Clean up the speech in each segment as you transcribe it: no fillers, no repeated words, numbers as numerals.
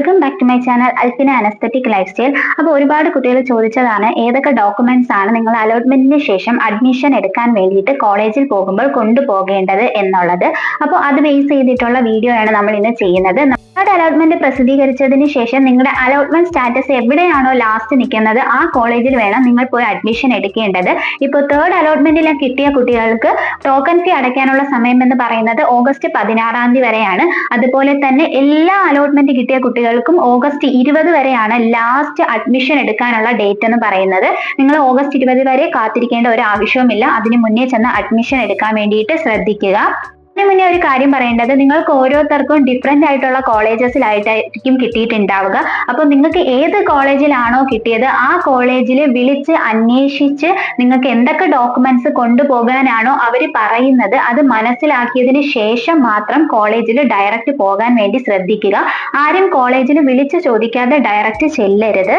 Welcome back to my channel Alfina an aesthetic lifestyle. അപ്പോൾ ഒരുപാട് കുട്ടികൾ ചോദിച്ചതാണ് ഏതൊക്കെ ഡോക്യുമെന്റ്സ് ആണ് നിങ്ങൾ അലോട്ട്മെന്റിന് ശേഷം അഡ്മിഷൻ എടുക്കാൻ വേണ്ടിയിട്ട് കോളേജിൽ പോകുമ്പോൾ കൊണ്ടുപോകേണ്ടത് എന്നുള്ളത്. അപ്പോൾ അത് ബേസ് ചെയ്തിട്ടുള്ള വീഡിയോ ആണ് നമ്മൾ ഇന്ന് ചെയ്യുന്നത്. തേർഡ് അലോട്ട്മെന്റ് പ്രസിദ്ധീകരിച്ചതിന് ശേഷം നിങ്ങളുടെ അലോട്ട്മെന്റ് സ്റ്റാറ്റസ് എവിടെയാണോ ലാസ്റ്റ് നിൽക്കുന്നത് ആ കോളേജിൽ വേണം നിങ്ങൾ പോയി അഡ്മിഷൻ എടുക്കേണ്ടത്. ഇപ്പോൾ തേർഡ് അലോട്ട്മെന്റിൽ കിട്ടിയ കുട്ടികൾക്ക് ടോക്കൺ ഫീ അടയ്ക്കാനുള്ള സമയം എന്ന് പറയുന്നത് ഓഗസ്റ്റ് 16 വരെയാണ്. അതുപോലെ തന്നെ എല്ലാ അലോട്ട്മെന്റ് കിട്ടിയ കുട്ടികൾക്കും ഓഗസ്റ്റ് 20 വരെയാണ് ലാസ്റ്റ് അഡ്മിഷൻ എടുക്കാനുള്ള ഡേറ്റ് എന്ന് പറയുന്നത്. നിങ്ങൾ ഓഗസ്റ്റ് 20 വരെ കാത്തിരിക്കേണ്ട ഒരു ആവശ്യവുമില്ല. അതിന് മുന്നേ ചെന്ന് അഡ്മിഷൻ എടുക്കാൻ വേണ്ടിയിട്ട് ശ്രദ്ധിക്കുക. അതിന് മുന്നേ ഒരു കാര്യം പറയേണ്ടത്, നിങ്ങൾക്ക് ഓരോരുത്തർക്കും ഡിഫറെന്റ് ആയിട്ടുള്ള കോളേജസിലായിട്ടായിരിക്കും കിട്ടിയിട്ടുണ്ടാവുക. അപ്പൊ നിങ്ങൾക്ക് ഏത് കോളേജിലാണോ കിട്ടിയത് ആ കോളേജിൽ വിളിച്ച് അന്വേഷിച്ച് നിങ്ങൾക്ക് എന്തൊക്കെ ഡോക്യുമെന്റ്സ് കൊണ്ടുപോകാനാണോ അവർ പറയുന്നത് അത് മനസ്സിലാക്കിയതിന് ശേഷം മാത്രം കോളേജിൽ ഡയറക്റ്റ് പോകാൻ വേണ്ടി ശ്രദ്ധിക്കുക. ആരും കോളേജിൽ വിളിച്ച് ചോദിക്കാതെ ഡയറക്റ്റ് ചെല്ലരുത്.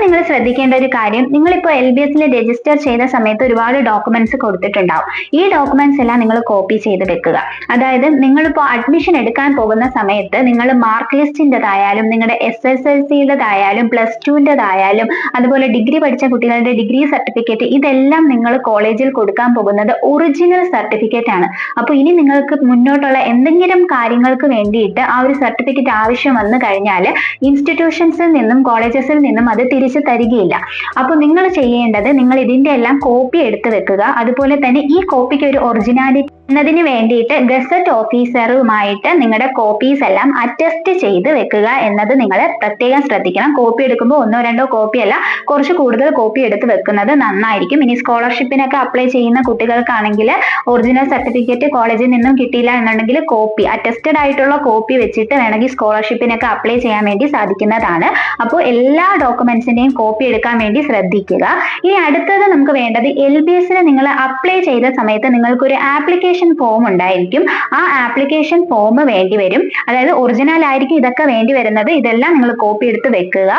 നിങ്ങൾ ശ്രദ്ധിക്കേണ്ട ഒരു കാര്യം, നിങ്ങളിപ്പോൾ LBSൽ രജിസ്റ്റർ ചെയ്ത സമയത്ത് ഒരുപാട് ഡോക്യുമെന്റ്സ് കൊടുത്തിട്ടുണ്ടാവും. ഈ ഡോക്യുമെന്റ്സ് എല്ലാം നിങ്ങൾ കോപ്പി ചെയ്ത് വെക്കുക. അതായത് നിങ്ങളിപ്പോൾ അഡ്മിഷൻ എടുക്കാൻ പോകുന്ന സമയത്ത് നിങ്ങൾ മാർക്ക് ലിസ്റ്റിൻ്റെതായാലും നിങ്ങളുടെ SSLCയുടേതായാലും +2ൻ്റെതായാലും അതുപോലെ ഡിഗ്രി പഠിച്ച കുട്ടികളുടെ ഡിഗ്രി സർട്ടിഫിക്കറ്റ് ഇതെല്ലാം നിങ്ങൾ കോളേജിൽ കൊടുക്കാൻ പോകുന്നത് ഒറിജിനൽ സർട്ടിഫിക്കറ്റ് ആണ്. അപ്പോൾ ഇനി നിങ്ങൾക്ക് മുന്നോട്ടുള്ള എന്തെങ്കിലും കാര്യങ്ങൾക്ക് വേണ്ടിയിട്ട് ആ ഒരു സർട്ടിഫിക്കറ്റ് ആവശ്യം വന്നു കഴിഞ്ഞാൽ ഇൻസ്റ്റിറ്റ്യൂഷൻസിൽ നിന്നും കോളേജസിൽ നിന്നും അത് തിരിച്ചു തരികയില്ല. അപ്പൊ നിങ്ങൾ ചെയ്യേണ്ടത്, നിങ്ങൾ ഇതിന്റെ എല്ലാം കോപ്പി എടുത്ത് വെക്കുക. അതുപോലെ തന്നെ ഈ കോപ്പിക്ക് ഒരു ഒറിജിനാലിറ്റി എന്നതിന് വേണ്ടിയിട്ട് ഗസറ്റ് ഓഫീസറുമായിട്ട് നിങ്ങളുടെ കോപ്പീസ് എല്ലാം അറ്റസ്റ്റ് ചെയ്ത് വെക്കുക എന്നത് നിങ്ങൾ പ്രത്യേകം ശ്രദ്ധിക്കണം. കോപ്പി എടുക്കുമ്പോൾ 1-2 കോപ്പി അല്ല, കുറച്ച് കൂടുതൽ കോപ്പി എടുത്ത് വെക്കുന്നത് നന്നായിരിക്കും. ഇനി സ്കോളർഷിപ്പിനൊക്കെ അപ്ലൈ ചെയ്യുന്ന കുട്ടികൾക്കാണെങ്കിൽ ഒറിജിനൽ സർട്ടിഫിക്കറ്റ് കോളേജിൽ നിന്നും കിട്ടിയില്ല എന്നുണ്ടെങ്കിൽ കോപ്പി അറ്റസ്റ്റഡ് ആയിട്ടുള്ള കോപ്പി വെച്ചിട്ട് വേണമെങ്കിൽ സ്കോളർഷിപ്പിനൊക്കെ അപ്ലൈ ചെയ്യാൻ വേണ്ടി സാധിക്കുന്നതാണ്. അപ്പോൾ എല്ലാ ഡോക്യുമെന്റ്സിന്റെയും കോപ്പി എടുക്കാൻ വേണ്ടി ശ്രദ്ധിക്കുക. ഇനി അടുത്തത് നമുക്ക് വേണ്ടത്, LBSന് നിങ്ങൾ അപ്ലൈ ചെയ്ത സമയത്ത് നിങ്ങൾക്കൊരു ആപ്ലിക്കേഷൻ ഫോം ഉണ്ടായിരിക്കും. ആ ആപ്ലിക്കേഷൻ ഫോം വേണ്ടി വരും. അതായത് ഒറിജിനൽ ആയിരിക്കും ഇതൊക്കെ വേണ്ടി വരുന്നത്. ഇതെല്ലാം നിങ്ങൾ കോപ്പി എടുത്ത് വെക്കുക.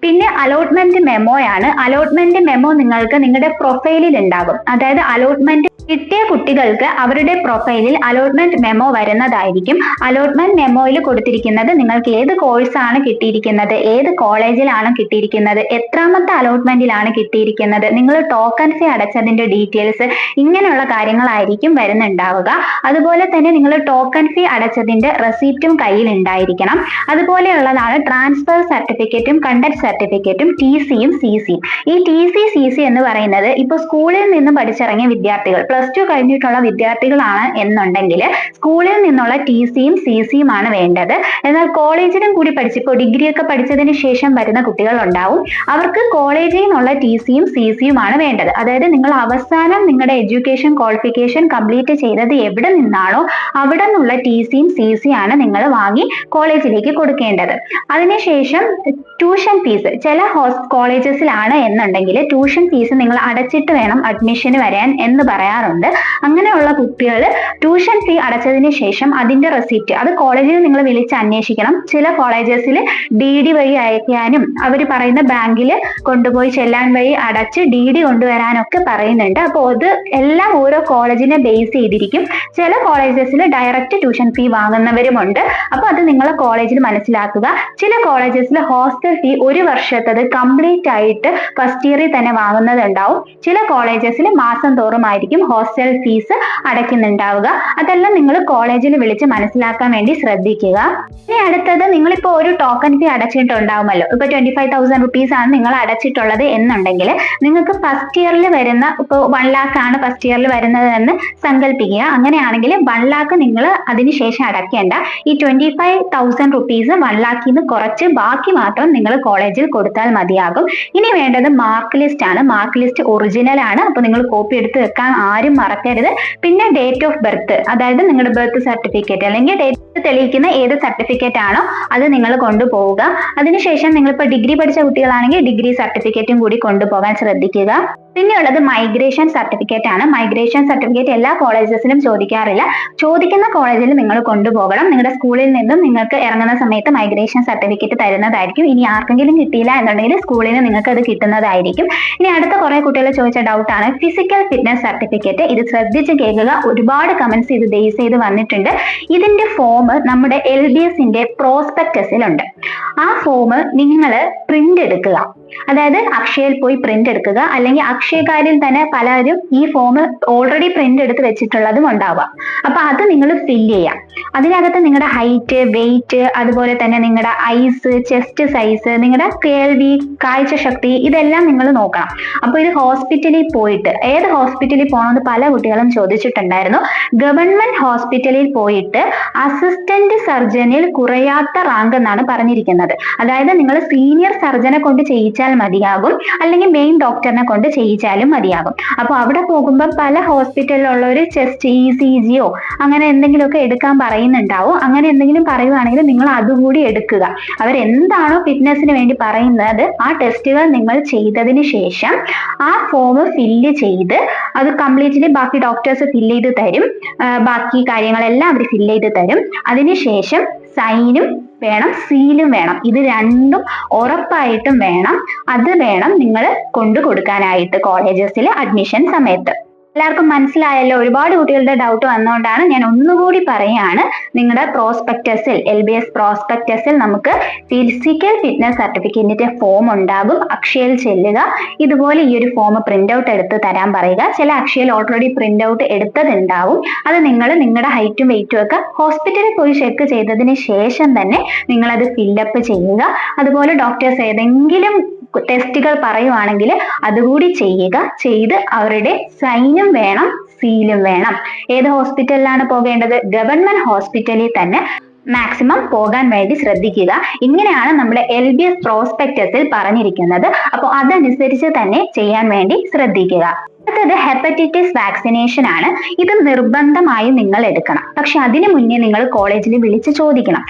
പിന്നെ അലോട്ട്മെന്റ് മെമ്മോയാണ്. അലോട്ട്മെന്റ് മെമ്മോ നിങ്ങൾക്ക് നിങ്ങളുടെ പ്രൊഫൈലിൽ ഉണ്ടാകും. അതായത് അലോട്ട്മെന്റ് കിട്ടിയ കുട്ടികൾക്ക് അവരുടെ പ്രൊഫൈലിൽ അലോട്ട്മെന്റ് മെമ്മോ വരുന്നതായിരിക്കും. അലോട്ട്മെന്റ് മെമ്മോയിൽ കൊടുത്തിരിക്കുന്നത് നിങ്ങൾക്ക് ഏത് കോഴ്സാണ് കിട്ടിയിരിക്കുന്നത്, ഏത് കോളേജിലാണ് കിട്ടിയിരിക്കുന്നത്, എത്രാമത്തെ അലോട്ട്മെന്റിലാണ് കിട്ടിയിരിക്കുന്നത്, നിങ്ങൾ ടോക്കൺ ഫീ അടച്ചതിന്റെ ഡീറ്റെയിൽസ്, ഇങ്ങനെയുള്ള കാര്യങ്ങളായിരിക്കും വരുന്നുണ്ടാവുക. അതുപോലെ തന്നെ നിങ്ങൾ ടോക്കൺ ഫീ അടച്ചതിന്റെ റെസിപ്റ്റും കയ്യിൽ ഉണ്ടായിരിക്കണം. അതുപോലെയുള്ളതാണ് ട്രാൻസ്ഫർ സർട്ടിഫിക്കറ്റും കണ്ടക്ട് സർട്ടിഫിക്കറ്റും TCയും CCയും. ഈ TC CC എന്ന് പറയുന്നത് ഇപ്പോൾ സ്കൂളിൽ നിന്നും പഠിച്ചിറങ്ങിയ വിദ്യാർത്ഥികൾ, +2 കഴിഞ്ഞിട്ടുള്ള വിദ്യാർത്ഥികളാണ് എന്നുണ്ടെങ്കിൽ സ്കൂളിൽ നിന്നുള്ള TCയും CCയുമാണ് വേണ്ടത്. എന്നാൽ കോളേജിലും കൂടി പഠിച്ചിപ്പോൾ ഡിഗ്രി ഒക്കെ പഠിച്ചതിന് ശേഷം വരുന്ന കുട്ടികൾ ഉണ്ടാവും. അവർക്ക് കോളേജിൽ നിന്നുള്ള TCയും CCയുമാണ് വേണ്ടത്. അതായത് നിങ്ങൾ അവസാനം നിങ്ങളുടെ എഡ്യൂക്കേഷൻ ക്വാളിഫിക്കേഷൻ കംപ്ലീറ്റ് ചെയ്തത് എവിടെ നിന്നാണോ അവിടെ നിന്നുള്ള TCയും CCയാണ് നിങ്ങൾ വാങ്ങി കോളേജിലേക്ക് കൊടുക്കേണ്ടത്. അതിനുശേഷം ട്യൂഷൻ ഫീസ്, ചില കോളേജസിലാണ് എന്നുണ്ടെങ്കിൽ ട്യൂഷൻ ഫീസ് നിങ്ങൾ അടച്ചിട്ട് വേണം അഡ്മിഷന് വരാൻ എന്ന് പറയാറുണ്ട്. അങ്ങനെയുള്ള കുട്ടികൾ ട്യൂഷൻ ഫീ അടച്ചതിന് ശേഷം അതിന്റെ റെസിപ്റ്റ് അത് കോളേജിൽ നിങ്ങൾ വിളിച്ച് അന്വേഷിക്കണം. ചില കോളേജസിൽ DD വഴി അയക്കാനും അവർ പറയുന്ന ബാങ്കിൽ കൊണ്ടുപോയി ചെല്ലാൻ വഴി അടച്ച് DD കൊണ്ടുവരാനൊക്കെ പറയുന്നുണ്ട്. അപ്പോൾ അത് എല്ലാം ഓരോ കോളേജിനെ ബേസ് ചെയ്തിരിക്കും. ചില കോളേജസിൽ ഡയറക്റ്റ് ട്യൂഷൻ ഫീ വാങ്ങുന്നവരുമുണ്ട്. അപ്പോൾ അത് നിങ്ങളെ കോളേജിൽ മനസ്സിലാക്കുക. ചില കോളേജസിൽ ഹോസ്റ്റൽ ഫീ 1 വർഷത്തത് കംപ്ലീറ്റ് ആയിട്ട് ഫസ്റ്റ് ഇയറിൽ തന്നെ വാങ്ങുന്നതുണ്ടാവും. ചില കോളേജസിൽ മാസം തോറുമായിരിക്കും ഹോസ്റ്റൽ ഫീസ് അടയ്ക്കുന്നുണ്ടാവുക. അതെല്ലാം നിങ്ങൾ കോളേജിൽ വിളിച്ച് മനസ്സിലാക്കാൻ വേണ്ടി ശ്രദ്ധിക്കുക. ഇനി അടുത്തത്, നിങ്ങളിപ്പോൾ ഒരു ടോക്കൺ ഫീ അടച്ചിട്ടുണ്ടാവുമല്ലോ. ഇപ്പൊ 25,000 റുപ്പീസ് ആണ് നിങ്ങൾ അടച്ചിട്ടുള്ളത് എന്നുണ്ടെങ്കിൽ നിങ്ങൾക്ക് ഫസ്റ്റ് ഇയറിൽ വരുന്ന, ഇപ്പോൾ 1 lakh ആണ് ഫസ്റ്റ് ഇയറിൽ വരുന്നത് എന്ന് സങ്കല്പിക്കുക. അങ്ങനെയാണെങ്കിൽ 1 lakh നിങ്ങൾ അതിനുശേഷം അടയ്ക്കേണ്ട. ഈ 25,000 റുപ്പീസ് 1 lakhിൽ നിന്ന് കുറച്ച് ബാക്കി മാത്രം നിങ്ങൾ കോളേജിൽ കൊടുത്താൽ മതിയാകും. ഇനി വേണ്ടത് മാർക്ക് ലിസ്റ്റ് ആണ്. മാർക്ക് ലിസ്റ്റ് ഒറിജിനൽ ആണ്. അപ്പോൾ നിങ്ങൾ കോപ്പി എടുത്ത് വെക്കാൻ ആരും മറക്കരുത്. പിന്നെ ഡേറ്റ് ഓഫ് ബർത്ത്, അതായത് നിങ്ങളുടെ ബർത്ത് സർട്ടിഫിക്കറ്റ് അല്ലെങ്കിൽ ഡേറ്റ് തെളിയിക്കുന്ന ഏത് സർട്ടിഫിക്കറ്റ് ആണോ അത് നിങ്ങൾ കൊണ്ടുപോവുക. അതിനുശേഷം നിങ്ങളിപ്പോൾ ഡിഗ്രി പഠിച്ച കുട്ടികളാണെങ്കിൽ ഡിഗ്രി സർട്ടിഫിക്കറ്റും കൂടി കൊണ്ടുപോകാൻ ശ്രദ്ധിക്കുക. പിന്നെയുള്ളത് മൈഗ്രേഷൻ സർട്ടിഫിക്കറ്റ് ആണ്. മൈഗ്രേഷൻ സർട്ടിഫിക്കറ്റ് എല്ലാ കോളേജസിലും ചോദിക്കാറില്ല. ചോദിക്കുന്ന കോളേജിൽ നിങ്ങൾ കൊണ്ടുപോകണം. നിങ്ങളുടെ സ്കൂളിൽ നിന്നും നിങ്ങൾക്ക് ഇറങ്ങുന്ന സമയത്ത് മൈഗ്രേഷൻ സർട്ടിഫിക്കറ്റ് തരുന്നതായിരിക്കും. ഇനി ആർക്കെങ്കിലും കിട്ടിയില്ല എന്നുണ്ടെങ്കിൽ സ്കൂളിൽ നിന്ന് നിങ്ങൾക്ക് അത് കിട്ടുന്നതായിരിക്കും. ഇനി അടുത്ത കുറെ കുട്ടികൾ ചോദിച്ച ഡൗട്ട് ആണ് ഫിസിക്കൽ ഫിറ്റ്നസ് സർട്ടിഫിക്കറ്റ്. ഇത് ശ്രദ്ധിച്ച് കേൾക്കുക. ഒരുപാട് കമന്റ്സ് ഇത് ബേസ് ചെയ്ത് വന്നിട്ടുണ്ട്. ഇതിന്റെ ഫോം നമ്മുടെ LBSന്റെ പ്രോസ്പെക്ടസിലുണ്ട്. ആ ഫോം നിങ്ങൾ പ്രിന്റ് എടുക്കുക. അതായത് അക്ഷയയിൽ പോയി പ്രിന്റ് എടുക്കുക. അല്ലെങ്കിൽ അക്ഷയക്കാരിൽ തന്നെ പലരും ഈ ഫോം ഓൾറെഡി പ്രിന്റ് എടുത്ത് വെച്ചിട്ടുള്ളതും ഉണ്ടാവാം. അപ്പൊ അത് നിങ്ങൾ ഫില്ല് ചെയ്യാം. അതിനകത്ത് നിങ്ങളുടെ ഹൈറ്റ്, വെയിറ്റ്, അതുപോലെ തന്നെ നിങ്ങളുടെ ഐസ്, ചെസ്റ്റ് സൈസ്, നിങ്ങളുടെ കേൾവി, കാഴ്ചശക്തി, ഇതെല്ലാം നിങ്ങൾ നോക്കണം. അപ്പൊ ഇത് ഹോസ്പിറ്റലിൽ പോയിട്ട്, ഏത് ഹോസ്പിറ്റലിൽ പോകണമെന്ന് പല കുട്ടികളും ചോദിച്ചിട്ടുണ്ടായിരുന്നു. ഗവൺമെന്റ് ഹോസ്പിറ്റലിൽ പോയിട്ട് അസിസ്റ്റന്റ് സർജനിൽ കുറയാത്ത റാങ്ക് എന്നാണ് പറഞ്ഞിരിക്കുന്നത്. അതായത് നിങ്ങൾ സീനിയർ സർജനെ കൊണ്ട് ചെയ്യിച്ചാൽ മതിയാകും, അല്ലെങ്കിൽ മെയിൻ ഡോക്ടറിനെ കൊണ്ട് ചെയ്യിച്ചാലും മതിയാകും. അപ്പൊ അവിടെ പോകുമ്പോൾ പല ഹോസ്പിറ്റലിലുള്ളവർ ചെസ്റ്റ് ECGയോ അങ്ങനെ എന്തെങ്കിലുമൊക്കെ എടുക്കാൻ പറയുന്നുണ്ടാവും. അങ്ങനെ എന്തെങ്കിലും പറയുവാണെങ്കിൽ നിങ്ങൾ അതുകൂടി എടുക്കുക. അവരെന്താണോ ഫിറ്റ്നസിന് വേണ്ടി പറയുന്നത് ആ ടെസ്റ്റുകൾ നിങ്ങൾ ചെയ്തതിന് ശേഷം ആ ഫോം ഫില്ല് ചെയ്ത് അത് കംപ്ലീറ്റ്ലി ബാക്കി ഡോക്ടേഴ്സ് ഫില്ല് ചെയ്ത് തരും. ബാക്കി കാര്യങ്ങളെല്ലാം അവർ ഫില്ല് ചെയ്ത് തരും. അതിനുശേഷം സൈനും വേണം, സീലും വേണം. ഇത് രണ്ടും ഉറപ്പായിട്ടും വേണം. അത് വേണം നിങ്ങൾ കൊണ്ടു കൊടുക്കാനായിട്ട് കോളേജസിൽ അഡ്മിഷൻ സമയത്ത്. എല്ലാവർക്കും മനസ്സിലായല്ലോ? ഒരുപാട് കുട്ടികളുടെ ഡൗട്ട് വന്നുകൊണ്ടാണ് ഞാൻ ഒന്നുകൂടി പറയാണ്. നിങ്ങളുടെ പ്രോസ്പെക്ടസിൽ, LBS പ്രോസ്പെക്ടസിൽ നമുക്ക് ഫിസിക്കൽ ഫിറ്റ്നസ് സർട്ടിഫിക്കറ്റിന്റെ ഫോം ഉണ്ടാകും. അക്ഷയയിൽ ചെല്ലുക. ഇതുപോലെ ഈ ഒരു ഫോം പ്രിന്റ് ഔട്ട് എടുത്ത് തരാൻ പറയുക. ചില അക്ഷയയിൽ ഓൾറെഡി പ്രിന്റ് ഔട്ട് എടുത്തതുണ്ടാവും. അത് നിങ്ങൾ നിങ്ങളുടെ ഹൈറ്റും വെയിറ്റും ഒക്കെ ഹോസ്പിറ്റലിൽ പോയി ചെക്ക് ചെയ്തതിന് ശേഷം തന്നെ നിങ്ങൾ അത് ഫില്ലപ്പ് ചെയ്യുക. അതുപോലെ ഡോക്ടേഴ്സ് ഏതെങ്കിലും ടെസ്റ്റുകൾ പറയുവാണെങ്കിൽ അതുകൂടി ചെയ്യുക. ചെയ്ത് അവരുടെ സൈനും വേണം, സീലും വേണം. ഏത് ഹോസ്പിറ്റലിലാണ് പോകേണ്ടത്? ഗവൺമെന്റ് ഹോസ്പിറ്റലിൽ തന്നെ മാക്സിമം പോകാൻ വേണ്ടി ശ്രദ്ധിക്കുക. ഇങ്ങനെയാണ് നമ്മുടെ LBS പ്രോസ്പെക്ടസിൽ പറഞ്ഞിരിക്കുന്നത്. അപ്പോൾ അതനുസരിച്ച് തന്നെ ചെയ്യാൻ വേണ്ടി ശ്രദ്ധിക്കുക. അടുത്തത് ഹെപ്പറ്റൈറ്റിസ് വാക്സിനേഷൻ ആണ്. ഇത് നിർബന്ധമായും നിങ്ങൾ എടുക്കണം. പക്ഷെ അതിനു മുന്നേ നിങ്ങൾ കോളേജിൽ വിളിച്ച് ചോദിക്കണം.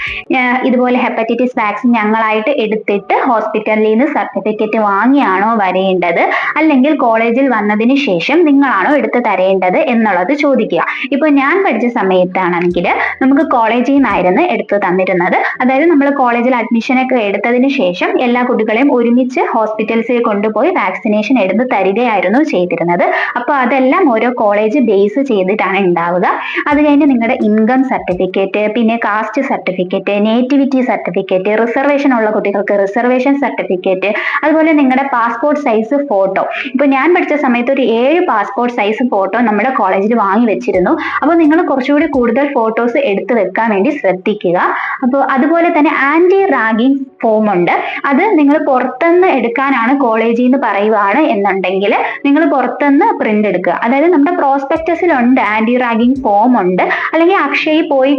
ഇതുപോലെ ഹെപ്പറ്റൈറ്റിസ് വാക്സിൻ ഞങ്ങളായിട്ട് എടുത്തിട്ട് ഹോസ്പിറ്റലിൽ നിന്ന് സർട്ടിഫിക്കറ്റ് വാങ്ങിയാണോ വരേണ്ടത്, അല്ലെങ്കിൽ കോളേജിൽ വന്നതിന് ശേഷം നിങ്ങളാണോ എടുത്ത് തരേണ്ടത് എന്നുള്ളത് ചോദിക്കുക. ഇപ്പൊ ഞാൻ പഠിച്ച സമയത്താണെങ്കിൽ നമുക്ക് കോളേജിൽ നിന്നായിരുന്നു എടുത്തു തന്നിരുന്നത്. അതായത് നമ്മൾ കോളേജിൽ അഡ്മിഷനൊക്കെ എടുത്തതിന് ശേഷം എല്ലാ കുട്ടികളെയും ഒരുമിച്ച് ഹോസ്പിറ്റൽസിൽ കൊണ്ടുപോയി വാക്സിനേഷൻ എടുത്ത് തരികയായിരുന്നു ചെയ്തിരുന്നത്. അപ്പൊ അതെല്ലാം ഓരോ കോളേജ് ബേസ് ചെയ്തിട്ടാണ് ഉണ്ടാവുക. അത് കഴിഞ്ഞ് നിങ്ങളുടെ ഇൻകം സർട്ടിഫിക്കറ്റ്, പിന്നെ caste certificate, nativity certificate, reservation ഉള്ള കുട്ടികൾക്ക് റിസർവേഷൻ സർട്ടിഫിക്കറ്റ്, അതുപോലെ നിങ്ങളുടെ പാസ്പോർട്ട് സൈസ് ഫോട്ടോ. ഇപ്പൊ ഞാൻ പഠിച്ച സമയത്ത് ഒരു 7 പാസ്പോർട്ട് സൈസ് ഫോട്ടോ നമ്മുടെ കോളേജിൽ വാങ്ങി വെച്ചിരുന്നു. അപ്പൊ നിങ്ങൾ കുറച്ചുകൂടി കൂടുതൽ ഫോട്ടോസ് എടുത്തു വെക്കാൻ വേണ്ടി ശ്രദ്ധിക്കുക. അപ്പോൾ അതുപോലെ തന്നെ ആന്റി റാഗിംഗ് ഫോം ഉണ്ട്. അത് നിങ്ങൾ പുറത്തുനിന്ന് എടുക്കാനാണ് കോളേജിൽ നിന്ന് പറയുവാണ് എന്നുണ്ടെങ്കിൽ നിങ്ങൾ പുറത്തുനിന്ന് പ്രിന്റ് എടുക്കുക. അതായത് നമ്മുടെ പ്രോസ്പെക്ടസിലുണ്ട് ആന്റി റാഗിംഗ് ഫോം ഉണ്ട്. അല്ലെങ്കിൽ അക്ഷയയിൽ പോയി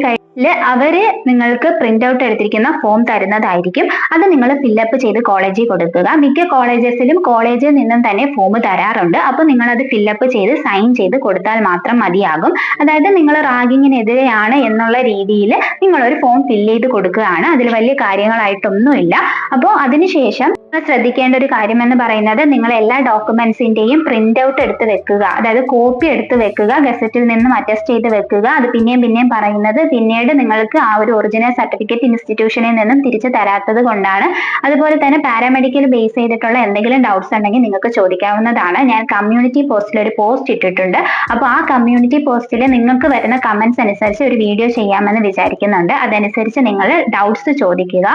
അവര് നിങ്ങൾക്ക് പ്രിന്റ് ഔട്ട് എടുത്തിരിക്കുന്ന ഫോം തരുന്നതായിരിക്കും. അത് നിങ്ങൾ ഫില്ലപ്പ് ചെയ്ത് കോളേജിൽ കൊടുക്കുക. മിക്ക കോളേജസിലും കോളേജിൽ നിന്നും തന്നെ ഫോം തരാറുണ്ട്. അപ്പൊ നിങ്ങൾ അത് ഫില്ലപ്പ് ചെയ്ത് സൈൻ ചെയ്ത് കൊടുത്താൽ മാത്രം മതിയാകും. അതായത് നിങ്ങൾ റാഗിങ്ങിനെതിരെയാണ് എന്നുള്ള രീതിയിൽ നിങ്ങൾ ഒരു ഫോം ഫില്ല് ചെയ്ത് കൊടുക്കുകയാണ്. അതിൽ വലിയ കാര്യങ്ങളായിട്ടൊന്നുമില്ല. അപ്പോൾ അതിനുശേഷം ശ്രദ്ധിക്കേണ്ട ഒരു കാര്യം എന്ന് പറയുന്നത് നിങ്ങൾ എല്ലാ ഡോക്യുമെന്റ്സിന്റെയും പ്രിന്റ് ഔട്ട് എടുത്ത് വെക്കുക. അതായത് കോപ്പി എടുത്ത് വെക്കുക. ഗസറ്റിൽ നിന്നും അറ്റസ്റ്റ് ചെയ്ത് വെക്കുക. അത് പിന്നെയും പറയുന്നത് പിന്നീട് നിങ്ങൾക്ക് ആ ഒരു ഒറിജിനൽ സർട്ടിഫിക്കറ്റ് ഇൻസ്റ്റിറ്റ്യൂഷനിൽ നിന്നും തിരിച്ചു തരാത്തത് കൊണ്ടാണ്. അതുപോലെ തന്നെ പാരാമെഡിക്കൽ ബേസ് ചെയ്തിട്ടുള്ള എന്തെങ്കിലും ഡൗട്ട്സ് ഉണ്ടെങ്കിൽ നിങ്ങൾക്ക് ചോദിക്കാവുന്നതാണ്. ഞാൻ കമ്മ്യൂണിറ്റി പോസ്റ്റിൽ ഒരു പോസ്റ്റ് ഇട്ടിട്ടുണ്ട്. അപ്പോൾ ആ കമ്മ്യൂണിറ്റി പോസ്റ്റിൽ നിങ്ങൾക്ക് വരുന്ന കമന്റ്സ് അനുസരിച്ച് ഒരു വീഡിയോ ചെയ്യാമെന്ന് വിചാരിക്കുന്നുണ്ട്. അതനുസരിച്ച് നിങ്ങൾ ഡൗട്ട്സ് ചോദിക്കുക.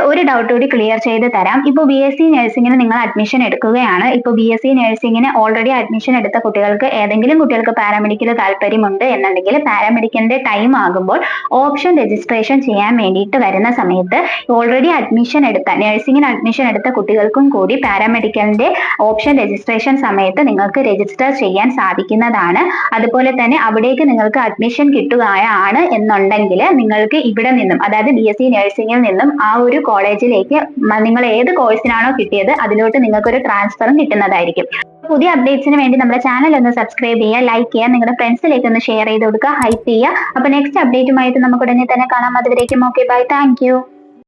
ഒരു ഡൗട്ട് കൂടി ക്ലിയർ ചെയ്ത് തരാം. ഇപ്പോൾ BSc നഴ്സിംഗിന് നിങ്ങൾ അഡ്മിഷൻ എടുക്കുകയാണ്. ഇപ്പോൾ BSc നഴ്സിംഗിന് ഓൾറെഡി അഡ്മിഷൻ എടുത്ത കുട്ടികൾക്ക് ഏതെങ്കിലും കുട്ടികൾക്ക് പാരാമെഡിക്കൽ താല്പര്യമുണ്ട് എന്നുണ്ടെങ്കിൽ പാരാമെഡിക്കലിന്റെ ടൈം ആകുമ്പോൾ ഓപ്ഷൻ രജിസ്ട്രേഷൻ ചെയ്യാൻ വേണ്ടിയിട്ട് വരുന്ന സമയത്ത് ഓൾറെഡി അഡ്മിഷൻ എടുത്ത നഴ്സിംഗിന് അഡ്മിഷൻ എടുത്ത കുട്ടികൾക്കും കൂടി പാരാമെഡിക്കലിന്റെ ഓപ്ഷൻ രജിസ്ട്രേഷൻ സമയത്ത് നിങ്ങൾക്ക് രജിസ്റ്റർ ചെയ്യാൻ സാധിക്കുന്നതാണ്. അതുപോലെ തന്നെ അവിടേക്ക് നിങ്ങൾക്ക് അഡ്മിഷൻ കിട്ടുകയാണ് എന്നുണ്ടെങ്കിൽ നിങ്ങൾക്ക് ഇവിടെ നിന്നും, അതായത് BSc നഴ്സിംഗിൽ നിന്നും ആ ഒരു കോളേജിലേക്ക് നിങ്ങൾ ഏത് കോഴ്സിനാണോ കിട്ടിയത് അതിലോട്ട് നിങ്ങൾക്ക് ഒരു ട്രാൻസ്ഫറും കിട്ടുന്നതായിരിക്കും. പുതിയ അപ്ഡേറ്റ്സിന് വേണ്ടി നമ്മുടെ ചാനൽ ഒന്ന് സബ്സ്ക്രൈബ് ചെയ്യുക, ലൈക്ക് ചെയ്യുക, നിങ്ങളുടെ ഫ്രണ്ട്സിലേക്ക് ഒന്ന് ഷെയർ ചെയ്ത് കൊടുക്കുക, ഹൈപ്പ് ചെയ്യുക. അപ്പൊ നെക്സ്റ്റ് അപ്ഡേറ്റുമായിട്ട് നമുക്ക് ഉടനെ തന്നെ കാണാം. അതുവരേക്കും ഓക്കെ, ബൈ, താങ്ക് യു.